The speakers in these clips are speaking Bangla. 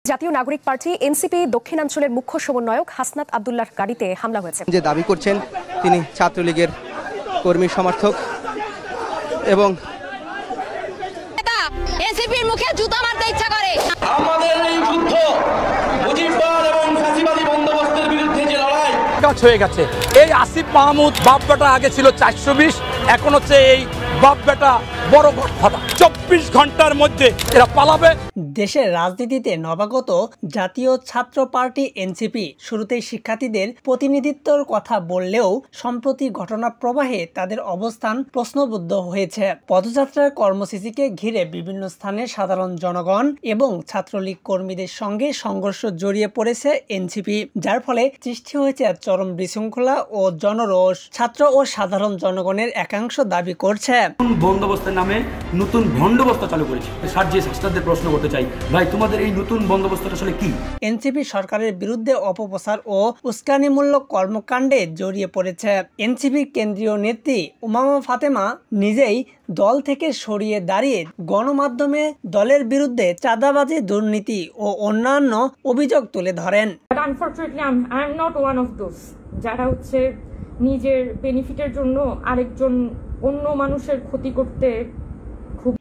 জাতীয় নাগরিক পার্টি এনসিপি দক্ষিণাঞ্চলের মুখ্য সমন্বয়ক হাসনাত আব্দুল্লাহর গাড়িতে হামলা হয়েছে। যে দাবি করছেন তিনি ছাত্রলীগের কর্মী সমর্থক এবং এনসিপির মুখে জুতা মারতে ইচ্ছা করে। আমাদের এই যুদ্ধ মুজিববাদ এবং ফ্যাসিবাদী বন্দোবস্তের বিরুদ্ধে যে লড়াই কাজ হয়ে গেছে। এই আসিফ মাহমুদ বাপ বেটা আগে ছিল 420, এখন হচ্ছে এই বাপ বেটা বড় গডফাদার। 24 ঘন্টার মধ্যে এরা পালাবে। দেশের রাজনীতিতে নবাগত জাতীয় ছাত্র পার্টি এনসিপি শুরুতেই শিক্ষার্থীদের প্রতিনিধিত্বর কথা বললেও সম্প্রতি ঘটনা প্রবাহে তাদের অবস্থান প্রশ্নবুদ্ধ হয়েছে। পদযাত্রার কর্মসূচিকে ঘিরে বিভিন্ন স্থানে সাধারণ জনগণ এবং ছাত্রলীগ কর্মীদের সঙ্গে সংঘর্ষ জড়িয়ে পড়েছে এনসিপি, যার ফলে সৃষ্টি হয়েছে চরম বিশৃঙ্খলা ও জনরোষ। ছাত্র ও সাধারণ জনগণের একাংশ দাবি করছে বন্দোবস্তের নামে নতুন বন্দোবস্ত চালু করেছে। শাসকদের প্রশ্ন করতে চাই, ভাই তোমাদের এই নতুন বন্দোবস্তটা আসলে কি? এনসিপি সরকারের বিরুদ্ধে অপপ্রচার ও উস্কানিমূলক কর্মকাণ্ডে জড়িয়ে পড়েছে। এনসিপি কেন্দ্রীয় নেত্রী উমামা ফাতেমা নিজেই দল থেকে সরিয়ে দাঁড়িয়ে গণমাধ্যমে দলের বিরুদ্ধে চাঁদাবাজি, দুর্নীতি ও অন্যান্য অভিযোগ তুলে ধরেন। যারা হচ্ছে নিজের বেনিফিটের জন্য আরেকজন অন্য মানুষের ক্ষতি করতে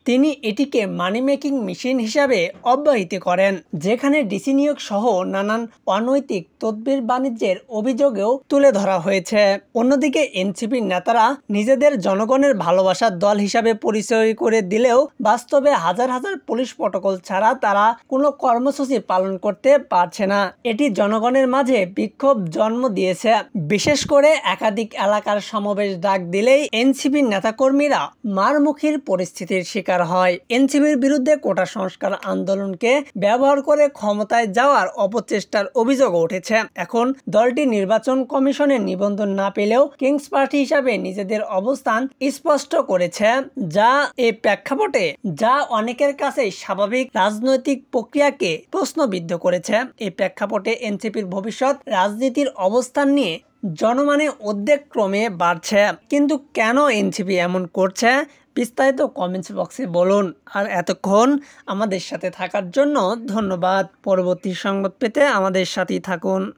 তিনি এটিকে মানি মেকিং মেশিন হিসাবে অব্যাহত করেন, যেখানে ডিসি নিয়োগ সহ নানান অনৈতিক তদবির বাণিজ্যের অভিযোগেও তুলে ধরা হয়েছে। অন্যদিকে এনসিপির নেতারা নিজেদের জনগণের ভালোবাসার দল হিসাবে পরিচয় করে দিলেও বাস্তবে হাজার হাজার পুলিশ প্রটোকল ছাড়া তারা কোনো কর্মসূচি পালন করতে পারছে না। এটি জনগণের মাঝে বিক্ষোভ জন্ম দিয়েছে। বিশেষ করে একাধিক এলাকার সমাবেশ ডাক দিলেই এনসিপির নেতাকর্মীরা মারমুখীর পরিস্থিতির শিকার হয়। এনসিপির বিরুদ্ধে কোটা সংস্কার আন্দোলনকে ব্যবহার করে ক্ষমতায় যাওয়ার অপচেষ্টার অভিযোগ উঠেছে। এখন দলটি নির্বাচন কমিশনের নিবন্ধন না পেলেও কিংস পার্টি হিসাবে নিজেদের অবস্থান স্পষ্ট করেছে, যা এই প্রেক্ষাপটে অনেকের কাছে স্বাভাবিক রাজনৈতিক প্রক্রিয়াকে প্রশ্নবিদ্ধ করেছে। এই প্রেক্ষাপটে এনসিপির ভবিষ্যৎ রাজনীতির অবস্থান নিয়ে জনমনে উদ্বেগ ক্রমে বাড়ছে। কিন্তু কেন এনসিপি এমন করছে, বিস্তারিত কমেন্টস বক্সে বলুন। আর এতক্ষণ আমাদের সাথে থাকার জন্য ধন্যবাদ। পরবর্তী সংবাদ পেতে আমাদের সাথেই থাকুন।